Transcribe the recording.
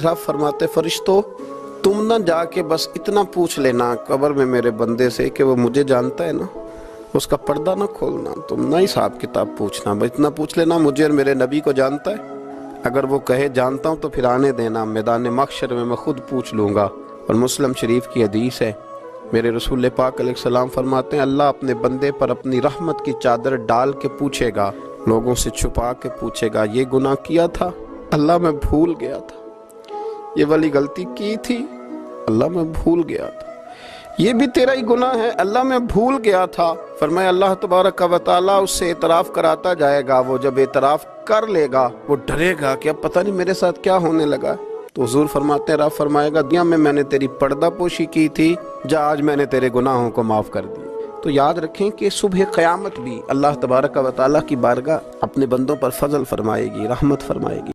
रब फरमाते फरिश्तों तुम ना जाके बस इतना पूछ लेना कब्र में मेरे बंदे से कि वो मुझे जानता है ना, उसका पर्दा ना खोलना, तुम ना हिसाब किताब पूछना, बस इतना पूछ लेना मुझे और मेरे नबी को जानता है। अगर वो कहे जानता हूँ तो फिर आने देना, मैदान महशर में मैं खुद पूछ लूँगा। और मुस्लिम शरीफ की हदीस है, मेरे रसूल पाक अलैहिस्सलाम फरमाते हैं अल्लाह अपने बंदे पर अपनी रहमत की चादर डाल के पूछेगा, लोगों से छुपा के पूछेगा ये गुनाह किया था अल्लाह मैं भूल गया था, ये वाली गलती की थी अल्लाह मैं भूल गया था, ये भी तेरा ही गुनाह है अल्लाह मैं भूल गया था। फरमाया अल्लाह तबारक व तआला उससे एतराफ़ कराता जाएगा। वो जब एतराफ़ कर लेगा वो डरेगा कि अब पता नहीं मेरे साथ क्या होने लगा। तो हुजूर फरमाते हैं रब फरमाएगा दुनिया में मैंने तेरी पर्दा पोशी की थी, जा आज मैंने तेरे गुनाहों को माफ़ कर दिया। तो याद रखें कि सुबह क़यामत भी अल्लाह तबारक व तआला की बारगाह अपने बंदों पर फजल फरमाएगी, रहमत फरमाएगी।